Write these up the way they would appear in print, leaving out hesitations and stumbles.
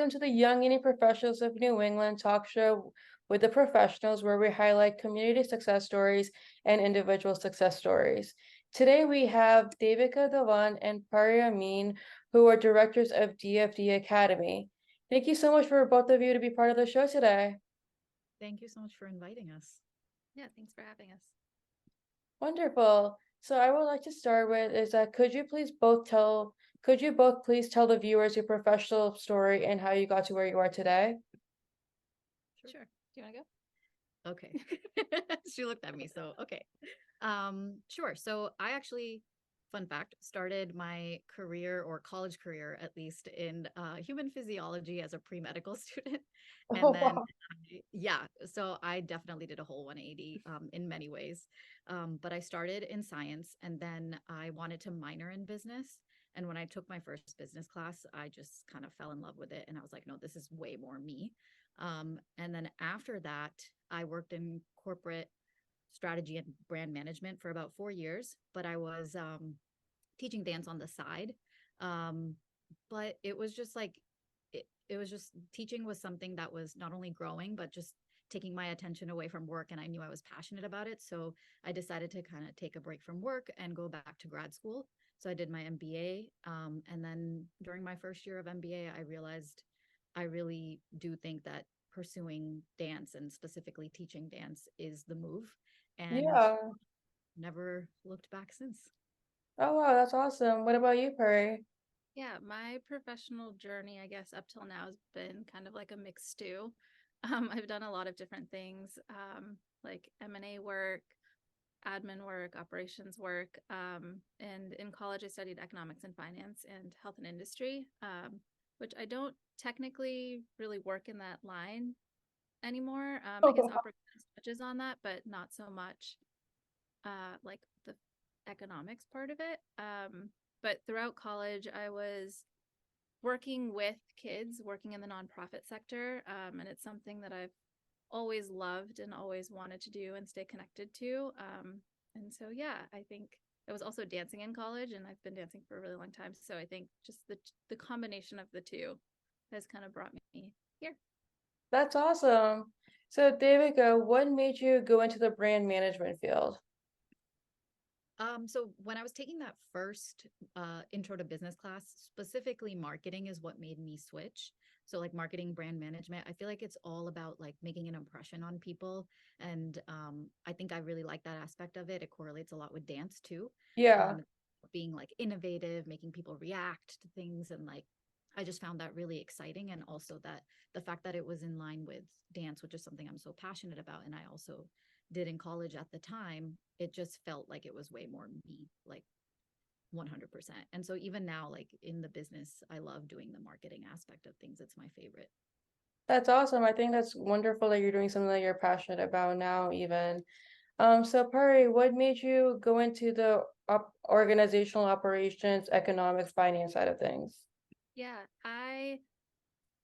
welcome to the Young Indie Professionals of New England talk show with the professionals, where we highlight community success stories and individual success stories. Today we have Devika Dhawan and Pari Amin, who are directors of DFD Academy. Thank you so much for both of you to be part of the show today. Thank you so much for inviting us. Yeah, thanks for having us. Wonderful. So I would like to start with is that could you both please tell the viewers your professional story and how you got to where you are today? Sure. Do you want to go? Okay. She looked at me, so okay. Sure. So I actually, fun fact, started my career or college career at least in human physiology as a pre-medical student. And Oh, then wow. yeah, so I definitely did a whole 180 in many ways. But I started in science and then I wanted to minor in business. And when I took my first business class, I just kind of fell in love with it. And I was like, no, this is way more me. And then after that, I worked in corporate strategy and brand management for about 4 years, but I was teaching dance on the side. Um, but it was just like, it was just teaching was something that was not only growing, but just taking my attention away from work. And I knew I was passionate about it. So I decided to kind of take a break from work and go back to grad school. So I did my MBA. And then during my first year of MBA, I realized I really do think that pursuing dance and specifically teaching dance is the move. And Yeah. never looked back since. Oh, wow, that's awesome. What about you, Perry? Yeah, my professional journey, I guess, up till now has been kind of like a mixed stew. I've done a lot of different things, like M&A work, admin work, operations work. And in college, I studied economics and finance and health and industry, which I don't technically really work in that line anymore. I guess operations touches on that, but not so much like the economics part of it. But throughout college, I was working with kids, working in the nonprofit sector. And it's something that I've always loved and always wanted to do and stay connected to. And so, yeah, I think I was also dancing in college and I've been dancing for a really long time. So I think just the combination of the two has kind of brought me here. That's awesome. So, Devika, what made you go into the brand management field? So when I was taking that first intro to business class, specifically marketing is what made me switch. So like marketing, brand management, I feel like it's all about like making an impression on people. And I think I really like that aspect of it. It correlates a lot with dance too. Yeah, Um, Being like innovative, making people react to things. And like, I just found that really exciting. And also that the fact that it was in line with dance, which is something I'm so passionate about. And I also did in college at the time, it just felt like it was way more me, like 100%. And so even now, like in the business, I love doing the marketing aspect of things. It's my favorite. that's awesome. I think that's wonderful that you're doing something that you're passionate about now, even. So Pari, what made you go into the organizational operations, economics, finance side of things? Yeah, I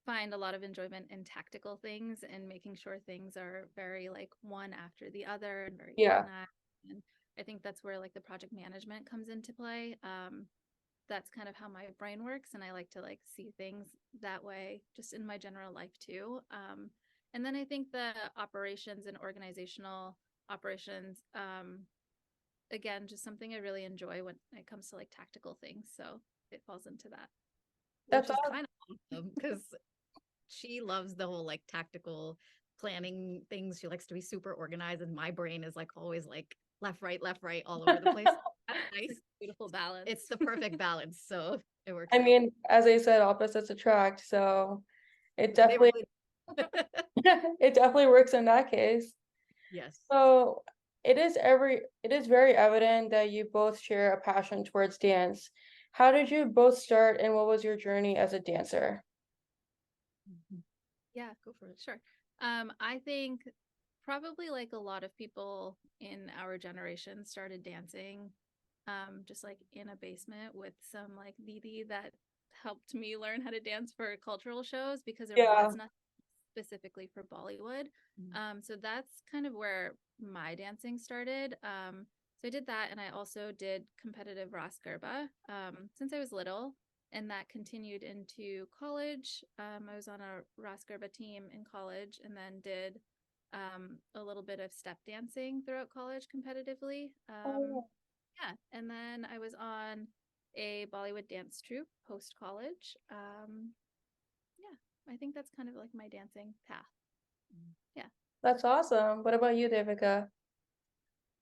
find a lot of enjoyment in tactical things and making sure things are very like one after the other and very Yeah, organized. And I think that's where like the project management comes into play. That's kind of how my brain works, and I like to like see things that way just in my general life too. And then I think the operations and organizational operations, again, just something I really enjoy when it comes to like tactical things. So it falls into that. Which that's is awesome. kind of awesome because she loves the whole like tactical planning things. She likes to be super organized, and my brain is like always like left, right, all over the place. That's nice. Beautiful balance. It's the perfect balance. So it works I out. mean, as I said, opposites attract, so it They definitely really it definitely works in that case. yes. So it is very evident that you both share a passion towards dance. How did you both start and what was your journey as a dancer? Mhm. Yeah, go for it. Sure. I think probably like a lot of people in our generation started dancing, just like in a basement with some like Didi that helped me learn how to dance for cultural shows because there Yeah, was nothing specifically for Bollywood. Mhm. So that's kind of where my dancing started. So I did that, and I also did competitive Ras Garba since I was little. and that continued into college. I was on a Ras Garba team in college, and then did a little bit of step dancing throughout college competitively. Oh, Yeah, and then I was on a Bollywood dance troupe post college. Yeah, I think that's kind of like my dancing path. Yeah. that's awesome. What about you, Devika?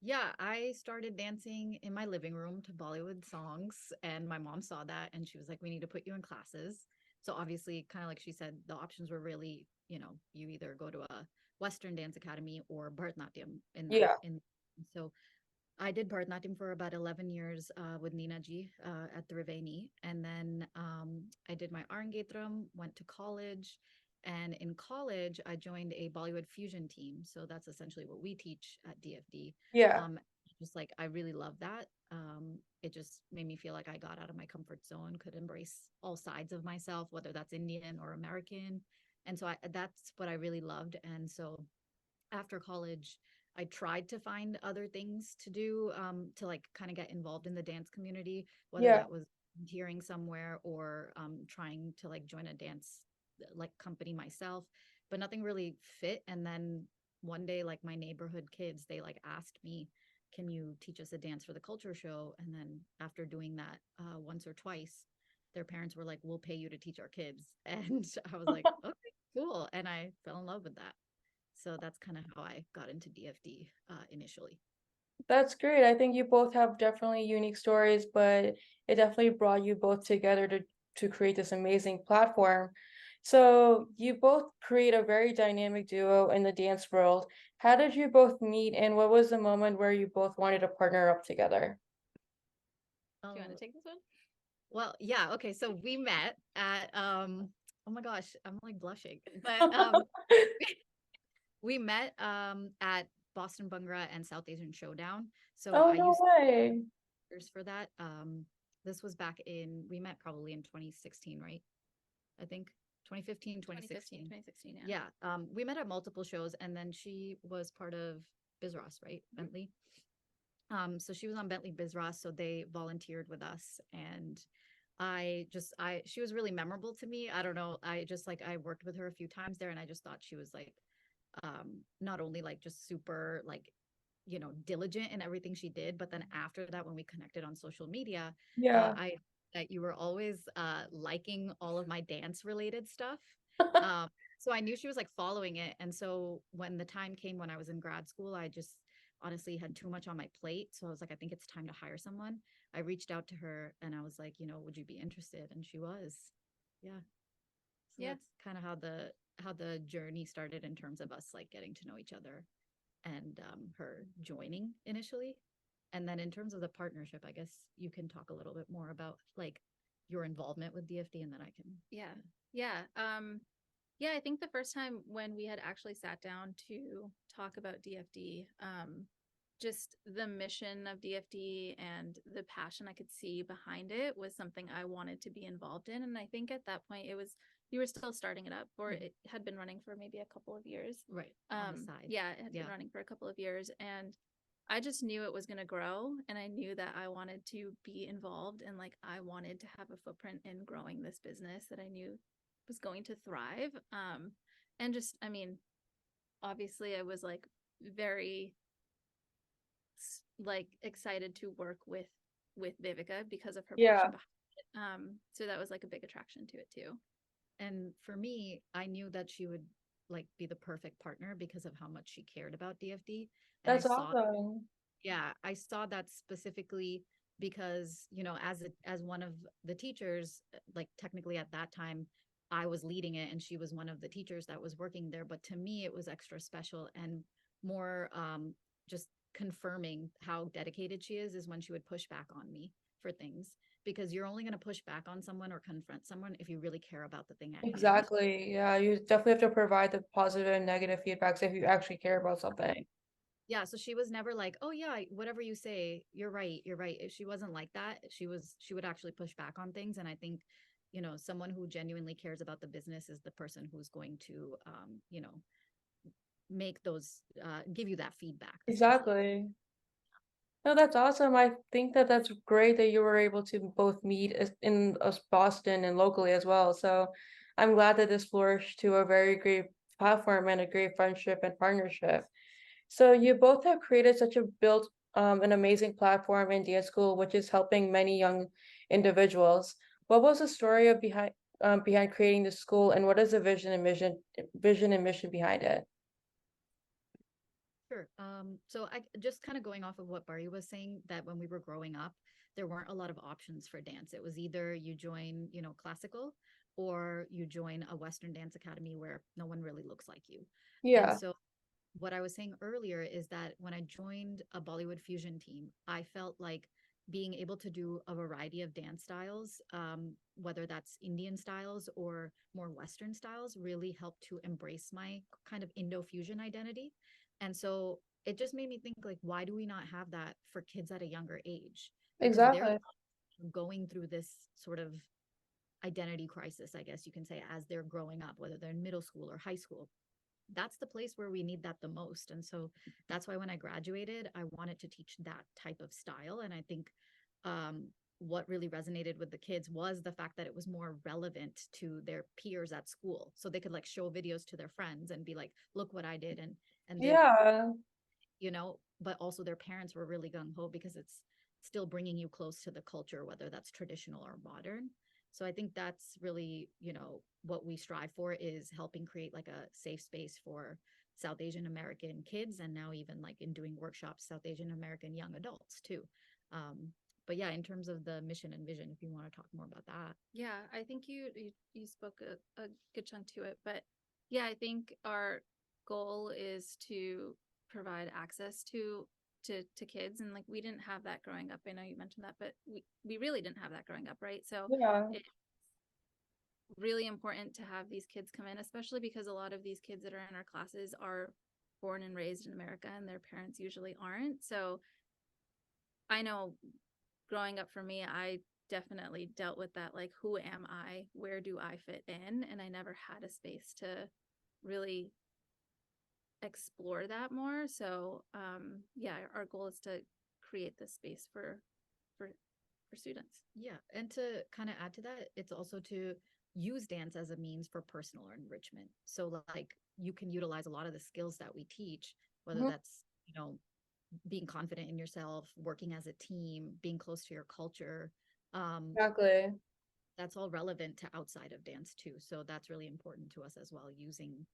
Yeah, I started dancing in my living room to Bollywood songs, and my mom saw that and she was like, "We need to put you in classes." So obviously, kind of like she said, the options were really, you either go to a Western dance academy or Bharatnatyam in that Yeah, in so I did Bharatnatyam for about 11 years with Nina ji at the Triveni. And then I did my Arangetram, went to college. And in college, I joined a Bollywood Fusion team. So that's essentially what we teach at DFD. yeah, Um, just like I really love that. It just made me feel like I got out of my comfort zone, could embrace all sides of myself, whether that's Indian or American. And so that's what I really loved. And so after college, I tried to find other things to do to like kind of get involved in the dance community, whether yeah. that was volunteering somewhere or trying to like join a dance like company myself, but nothing really fit. And then one day, like my neighborhood kids, they like asked me, "Can you teach us a dance for the culture show?" And then after doing that once or twice, their parents were like, "We'll pay you to teach our kids." And I was like, "Okay, cool." And I fell in love with that. So that's kind of how I got into DFD initially. That's great. I think you both have definitely unique stories, but it definitely brought you both together to create this amazing platform. So you both create a very dynamic duo in the dance world. How did you both meet, and what was the moment where you both wanted to partner up together? Do you want Um, to take this one? well, yeah, okay. So we met at oh my gosh, I'm like blushing. But we met at Boston Bhangra and South Asian Showdown. So Oh, I no used way. years for that. This was back in we met probably in 2016, right? I think 2015, 2015, 2016. 2016, yeah. Yeah. We met at multiple shows and then she was part of Bizros, right? Bentley. So she was on Bentley Bizros, so they volunteered with us and she was really memorable to me. I don't know. I just like I worked with her a few times there and I just thought she was like not only like just super like diligent in everything she did, but then after that when we connected on social media, Yeah. I that you were always liking all of my dance related stuff. um so I knew she was like following it, and so when the time came when I was in grad school, I just honestly had too much on my plate, so I was like, I think it's time to hire someone. I reached out to her and I was like, would you be interested? And she was. Yeah. So Yeah. that's kind of how the journey started in terms of us like getting to know each other and her joining initially. And then in terms of the partnership, I guess you can talk a little bit more about like your involvement with DFD, and then I can. Yeah. Yeah. Yeah, I think the first time when we had actually sat down to talk about DFD, just the mission of DFD and the passion I could see behind it was something I wanted to be involved in. And I think at that point you were still starting it up, or it had been running for maybe a couple of years. Right. On the side. Yeah, it had been running for a couple of years, and I just knew it was going to grow, and I knew that I wanted to be involved, and like I wanted to have a footprint in growing this business that I knew was going to thrive. And just, I mean, obviously I was like very like excited to work with Devika because of her Yeah. passion behind it. So that was like a big attraction to it too. And for me, I knew that she would like be the perfect partner because of how much she cared about DFD. And I That's saw, awesome. yeah, I saw that specifically because, as one of the teachers, like technically at that time, I was leading it and she was one of the teachers that was working there. But to me, it was extra special and more just confirming how dedicated she is when she would push back on me for things, because you're only going to push back on someone or confront someone if you really care about the thing at hand. Exactly. Yeah, you definitely have to provide the positive and negative feedbacks if you actually care about something. Yeah, so she was never like, "Oh yeah, whatever you say, you're right, you're right." If she wasn't like that, she would actually push back on things, and I think, someone who genuinely cares about the business is the person who's going to make those give you that feedback essentially. Exactly. No, that's awesome. I think that that's great that you were able to both meet in Boston and locally as well. So I'm glad that this flourished to a very great platform and a great friendship and partnership. So you both have created such a built an amazing platform in dance school, which is helping many young individuals. What was the story of behind creating the school, and what is the vision and mission behind it? Sure. So I just kind of going off of what Barry was saying, that when we were growing up, there weren't a lot of options for dance. It was either you join, classical, or you join a Western dance academy where no one really looks like you. And Yeah, so what I was saying earlier is that when I joined a Bollywood Fusion team, I felt like being able to do a variety of dance styles, whether that's Indian styles or more Western styles, really helped to embrace my kind of Indo-Fusion identity. And so it just made me think, like, why do we not have that for kids at a younger age? Because they're exactly. going through this sort of identity crisis, I guess you can say, as they're growing up, whether they're in middle school or high school. That's the place where we need that the most. And so that's why when I graduated, I wanted to teach that type of style. And I think what really resonated with the kids was the fact that it was more relevant to their peers at school. So they could like show videos to their friends and be like, look what I did. And they, Yeah, but also their parents were really gung ho because it's still bringing you close to the culture, whether that's traditional or modern. So I think that's really, what we strive for, is helping create like a safe space for South Asian American kids, and now even like in doing workshops, South Asian American young adults too. But yeah, in terms of the mission and vision, if you want to talk more about that. Yeah, I think you spoke a good chunk to it, but yeah, I think our goal is to provide access to kids, and like we didn't have that growing up. I know you mentioned that, but we really didn't have that growing up, right? So yeah, it's really important to have these kids come in, especially because a lot of these kids that are in our classes are born and raised in America, and their parents usually aren't. So I know growing up for me, I definitely dealt with that, like, who am I? Where do I fit in? And I never had a space to really explore that more. So yeah, our goal is to create this space for for students. Yeah. And to kind of add to that, it's also to use dance as a means for personal enrichment. So, like, you can utilize a lot of the skills that we teach, whether mhm, that's, being confident in yourself, working as a team, being close to your culture. Um, exactly. that's all relevant to outside of dance too. So that's really important to us as well, using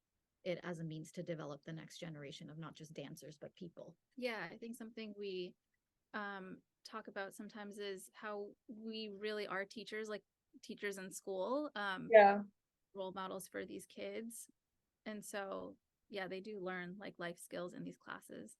it as a means to develop the next generation of not just dancers, but people. Yeah, I think something we talk about sometimes is how we really are teachers, like teachers in school, Yeah. role models for these kids. And so, yeah, they do learn like life skills in these classes.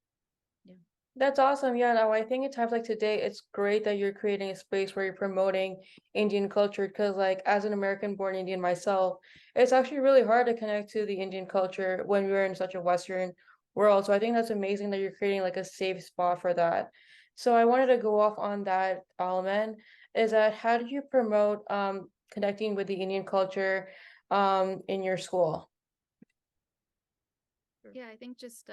Yeah. That's awesome. Yeah, no, I think at times like today, it's great that you're creating a space where you're promoting Indian culture because, like, as an American-born Indian myself, it's actually really hard to connect to the Indian culture when we're in such a Western world. So I think that's amazing that you're creating like a safe spot for that. So I wanted to go off on that element, is that how do you promote connecting with the Indian culture in your school? Sure. Yeah, I think just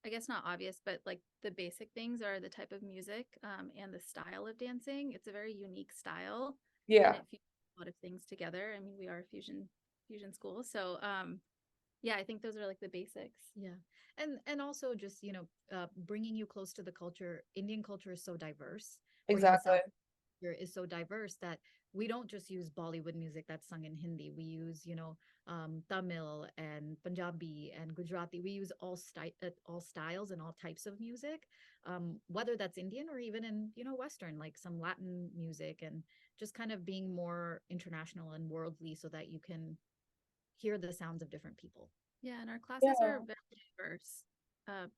I guess not obvious, but like the basic things are the type of music and the style of dancing. It's a very unique style, and Yeah. it fuses a lot of things together. I mean, we are a fusion school, so yeah, I think those are like the basics. Yeah. And also just, bringing you close to the culture. Indian culture is so diverse, or even Exactly. South culture is so diverse, that we don't just use Bollywood music that's sung in Hindi. We use, Tamil and Punjabi and Gujarati. We use all styles and all types of music, whether that's Indian or even in, Western, like some Latin music, and just kind of being more international and worldly so that you can hear the sounds of different people. Yeah, and our classes Yeah. are very diverse.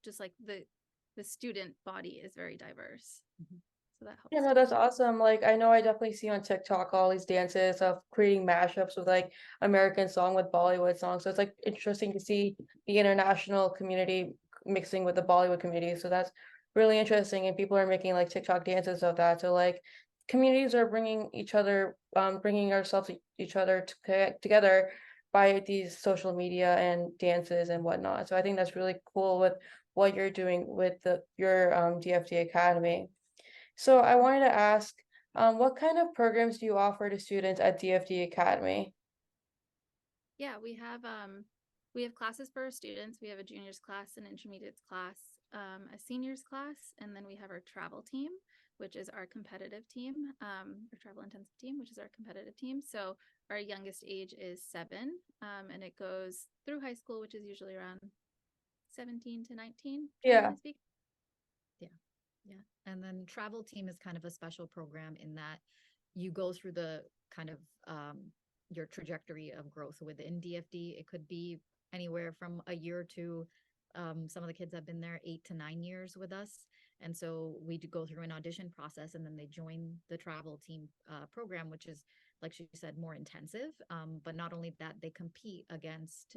Just like the student body is very diverse, Mhm. so that Yeah, helps no, too. that's awesome. Like, I know I definitely see on TikTok all these dances of creating mashups with like American song with Bollywood songs. So it's like interesting to see the international community mixing with the Bollywood community. So that's really interesting. And people are making like TikTok dances of that. So like communities are bringing each other, bringing ourselves each other together by these social media and dances and whatnot. So I think that's really cool with what you're doing with your DFD Academy. So I wanted to ask, what kind of programs do you offer to students at DFD Academy? Yeah, we have classes for our students. We have a juniors class, an intermediates class, a seniors class, and then we have our travel team, which is our competitive team, our travel intensive team, which is our competitive team. So our youngest age is 7, and it goes through high school, which is usually around 17 to 19, Yeah. generally speaking. Yeah. And then travel team is kind of a special program in that you go through the kind of your trajectory of growth within DFD. It could be anywhere from a year to some of the kids have been there 8 to 9 years with us. And so we do go through an audition process and then they join the travel team program, which is, like she said, more intensive. But not only that, they compete against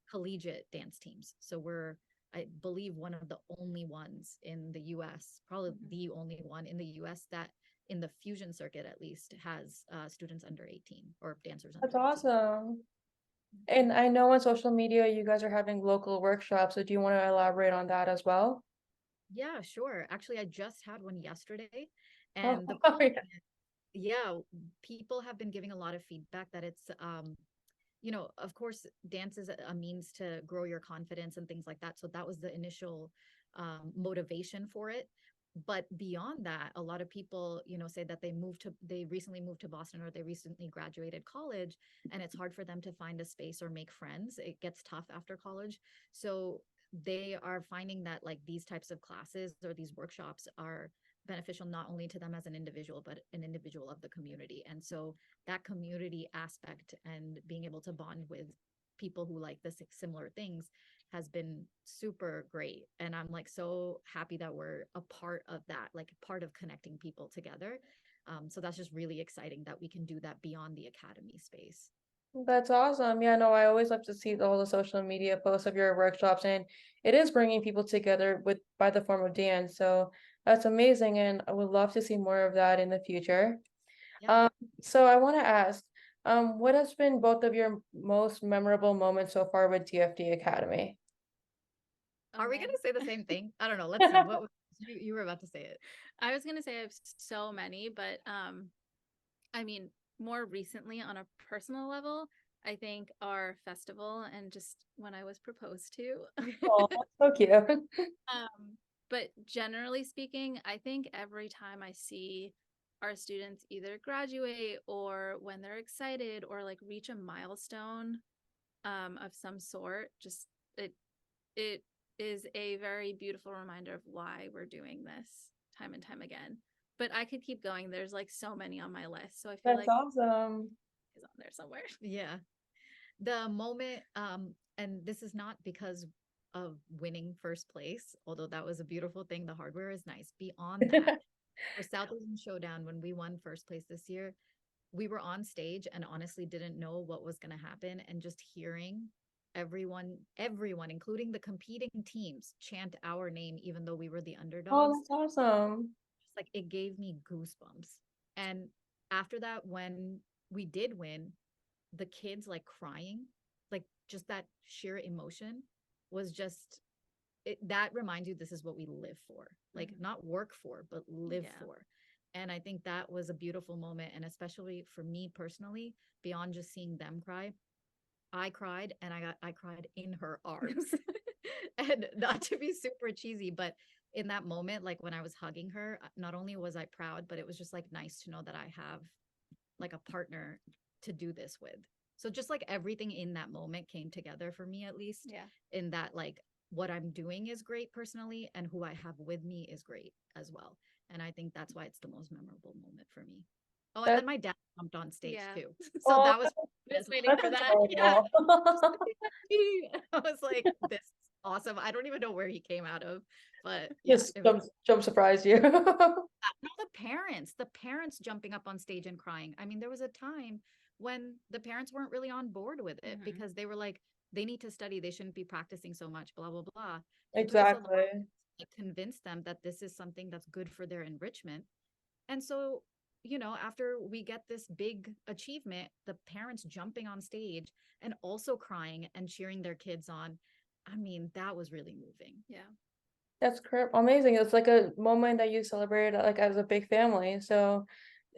collegiate dance teams. So we're, I believe, one of the only ones in the US, probably the only one in the US that in the fusion circuit at least has students under 18 or dancers under That's 18. awesome. And I know on social media you guys are having local workshops, so do you want to elaborate on that as well? Yeah, sure. Actually, I just had one yesterday. Oh, And the cool yeah. thing is, yeah, people have been giving a lot of feedback that it's you know, of course, dance is a means to grow your confidence and things like that. So that was the initial motivation for it. But beyond that, a lot of people, you know, say that they recently moved to Boston or they recently graduated college, and it's hard for them to find a space or make friends. It gets tough after college. So they are finding that like these types of classes or these workshops are beneficial not only to them as an individual, but an individual of the community. And so that community aspect and being able to bond with people who like the similar things has been super great. And I'm like so happy that we're a part of that, like part of connecting people together. So that's just really exciting that we can do that beyond the academy space. That's awesome. Yeah, no, I always love to see all the social media posts of your workshops, and it is bringing people together with by the form of dance. So that's amazing, and I would love to see more of that in the future. Yeah. Um, so I want to ask, what has been both of your most memorable moments so far with DFD Academy? Are we Man. going to say the same thing? I don't know. Let's see. You were about to say it. I was gonna say I have so many, but I mean, more recently on a personal level, I think our festival and just when I was proposed to. Oh, so cute. But generally speaking, I think every time I see our students either graduate or when they're excited or like reach a milestone of some sort, just it is a very beautiful reminder of why we're doing this time and time again. But I could keep going. There's like so many on my list. So I feel That's like awesome. it's on there somewhere. Yeah. The moment, and this is not because of winning first place, although that was a beautiful thing. The hardware is nice. Beyond that, for South Asian Showdown, when we won first place this year, we were on stage and honestly didn't know what was going to happen. And just hearing everyone, including the competing teams, chant our name, even though we were the Oh, underdogs, that's awesome. just like it gave me goosebumps. And after that, when we did win, the kids like crying, like just that sheer emotion was just that reminds you this is what we live for, like not work for, but live for. And I think that was a beautiful moment. And especially for me personally, beyond just seeing them cry, I cried and I cried in her arms. And not to be super cheesy, but in that moment, like when I was hugging her, not only was I proud, but it was just like nice to know that I have like a partner to do this with. So just like everything in that moment came together for me, at least. Yeah. In that, like what I'm doing is great personally, and who I have with me is great as well. And I think that's why it's the most memorable moment for me. Oh, and That's then my dad jumped on stage too. So oh, that was Just waiting that's for that. yeah. adorable. I was like, this is awesome. I don't even know where he came out of, but yeah, Just it was jump surprised you. no, the parents jumping up on stage and crying. I mean, there was a time when the parents weren't really on board with it because they were like, they need to study, they shouldn't be practicing so much, blah, blah, blah. It took us a lot Exactly. to convince them that this is something that's good for their enrichment. And so, you know, after we get this big achievement, the parents jumping on stage and also crying and cheering their kids on. I mean, that was really moving. Yeah. That's correct. Amazing. It's like a moment that you celebrated like as a big family. So,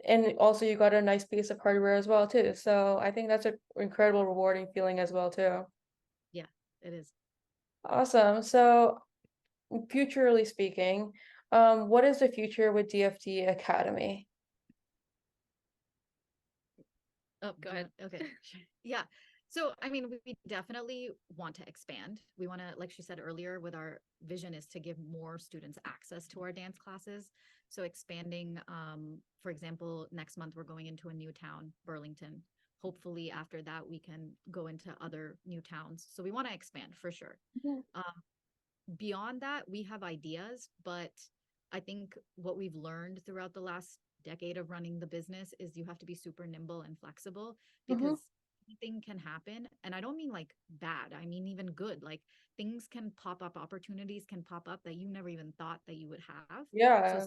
and also you got a nice piece of hardware as well too. So I think that's an incredible rewarding feeling as well too. Yeah, it is. Awesome. So futurely speaking, what is the future with DFD Academy? Oh, Go ahead. Okay. Yeah. So, I mean, we definitely want to expand. We want to, like she said earlier, with our vision is to give more students access to our dance classes. So expanding, for example, next month we're going into a new town, Burlington. Hopefully after that we can go into other new towns. So we want to expand for sure. Mhm. Beyond that, we have ideas, but I think what we've learned throughout the last decade of running the business is you have to be super nimble and flexible Mhm. because anything can happen. And I don't mean like bad, I mean even good. Like things can pop up, opportunities can pop up that you never even thought that you would have. So Yeah.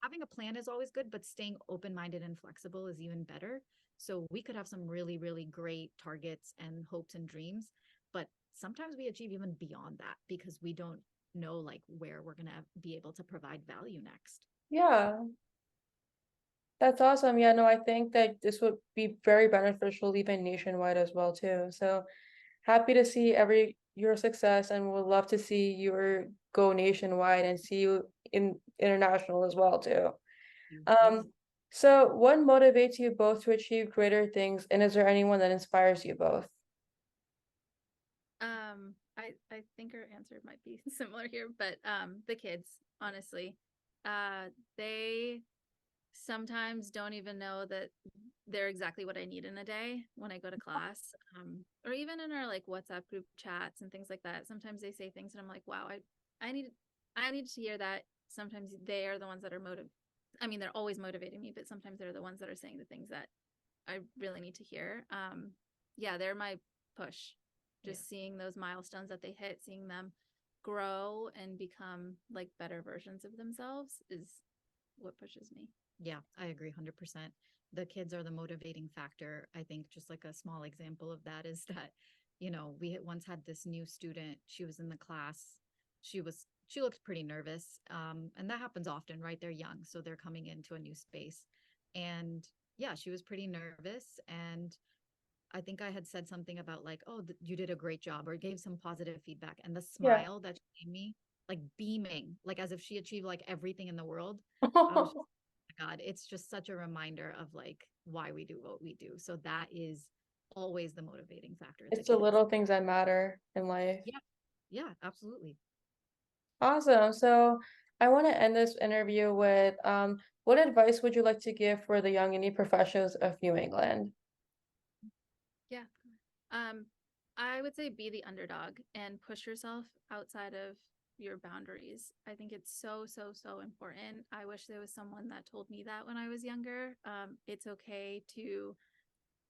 having a plan is always good, but staying open-minded and flexible is even better. So we could have some really, really great targets and hopes and dreams, but sometimes we achieve even beyond that because we don't know like where we're gonna be able to provide value next. Yeah. That's awesome. Yeah, no, I think that this would be very beneficial even nationwide as well too. So happy to see your success and would love to see your go nationwide and see you in international as well too. Yeah. So what motivates you both to achieve greater things, and is there anyone that inspires you both? I think our answer might be similar here, but the kids, honestly, they sometimes don't even know that they're exactly what I need in a day when I go to class, or even in our like WhatsApp group chats and things like that. Sometimes they say things and I'm like, wow, I need I need to hear that. Sometimes they are the ones that are I mean, they're always motivating me, but sometimes they're the ones that are saying the things that I really need to hear. Yeah, they're my push. Just seeing those milestones that they hit, seeing them grow and become like better versions of themselves is what pushes me. Yeah, I agree 100%. The kids are the motivating factor. I think just like a small example of that is that, you know, we had once had this new student. She was in the class. She looked pretty nervous. And that happens often, right? They're young, so they're coming into a new space. And yeah, she was pretty nervous. And I think I had said something about like, oh, you did a great job, or gave some positive feedback. And the Yeah. smile that she gave me, like beaming, like as if she achieved like everything in the world. I was God, it's just such a reminder of like why we do what we do. So that is always the motivating factor, the It's the kids. little things that matter in life. Yeah, yeah, absolutely. Awesome. So I want to end this interview with what advice would you like to give for the young indie professionals of New England? Yeah. Um, I would say be the underdog and push yourself outside of your boundaries. I think it's so, so, so important. I wish there was someone that told me that when I was younger. It's okay to,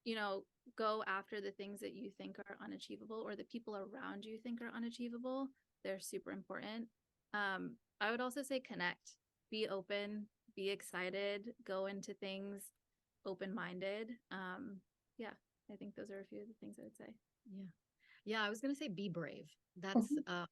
you know, go after the things that you think are unachievable or the people around you think are unachievable. They're super important. I would also say connect, be open, be excited, go into things open-minded. Yeah, I think those are a few of the things I would say. Yeah. Yeah, I was going to say be brave. That's Mhm.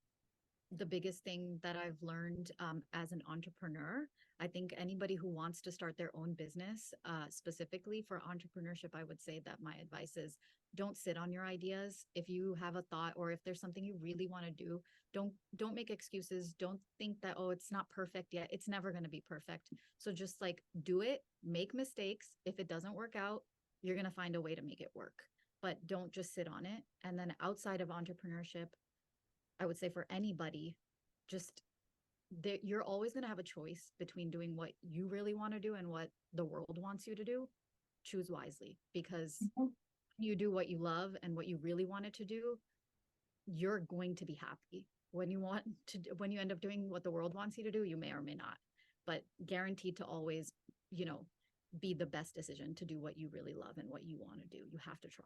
the biggest thing that I've learned as an entrepreneur. I think anybody who wants to start their own business, specifically for entrepreneurship, I would say that my advice is don't sit on your ideas. If you have a thought or if there's something you really want to do, don't make excuses. Don't think that, oh, it's not perfect yet. It's never going to be perfect. So just like do it, make mistakes. If it doesn't work out, you're going to find a way to make it work. But don't just sit on it. And then outside of entrepreneurship, I would say for anybody, just that you're always going to have a choice between doing what you really want to do and what the world wants you to do. Choose wisely because Mhm. you do what you love and what you really wanted to do, you're going to be happy. When you end up doing what the world wants you to do, you may or may not, but guaranteed to always, you know, be the best decision to do what you really love and what you want to do. You have to try.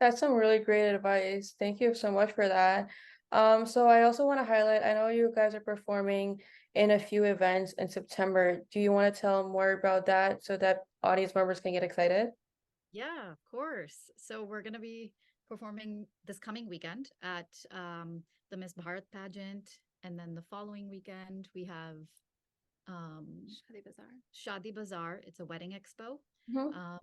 That's some really great advice. Thank you so much for that. So I also want to highlight, I know you guys are performing in a few events in September. Do you want to tell more about that so that audience members can get excited? Yeah, of course. So we're going to be performing this coming weekend at the Miss Bharat pageant. And then the following weekend, we have Shadi Bazaar. Shadi Bazaar. It's a wedding expo. Mhm.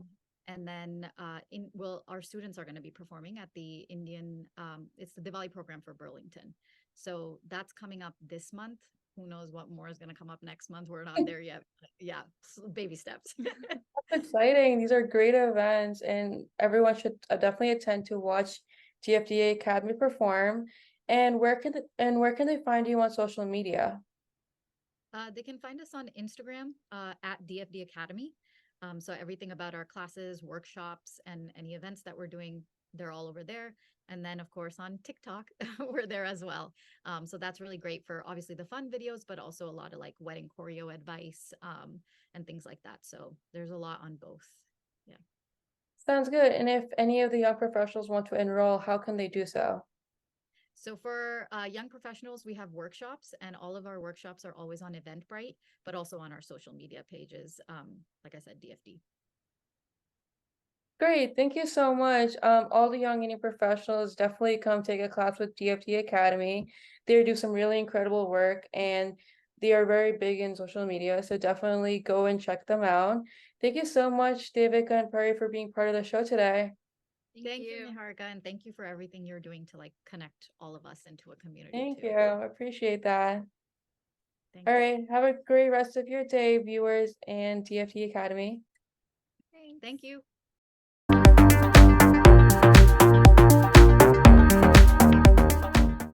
And then our students are going to be performing at the it's the Diwali program for Burlington. So that's coming up this month. Who knows what more is going to come up next month? We're not there yet. But yeah, baby steps. That's exciting. These are great events, and everyone should definitely attend to watch DFD Academy perform. And where can they find you on social media? They can find us on Instagram at DFD Academy. So everything about our classes, workshops, and any events that we're doing, they're all over there. And then, of course, on TikTok, we're there as well. So that's really great for obviously the fun videos, but also a lot of like wedding choreo advice and things like that. So there's a lot on both. Yeah. Sounds good. And if any of the young professionals want to enroll, how can they do so? So for young professionals, we have workshops, and all of our workshops are always on Eventbrite, but also on our social media pages. Like I said, DFD. Great, thank you so much. All the young Indian professionals definitely come take a class with DFD Academy. They do some really incredible work and they are very big in social media, so definitely go and check them out. Thank you so much, Devika and Pari, for being part of the show today. Thank you, Niharika, and thank you for everything you're doing to like connect all of us into a community Thank too. you. I appreciate that. Thank All you. right, have a great rest of your day, viewers and DFD Academy. Thank you.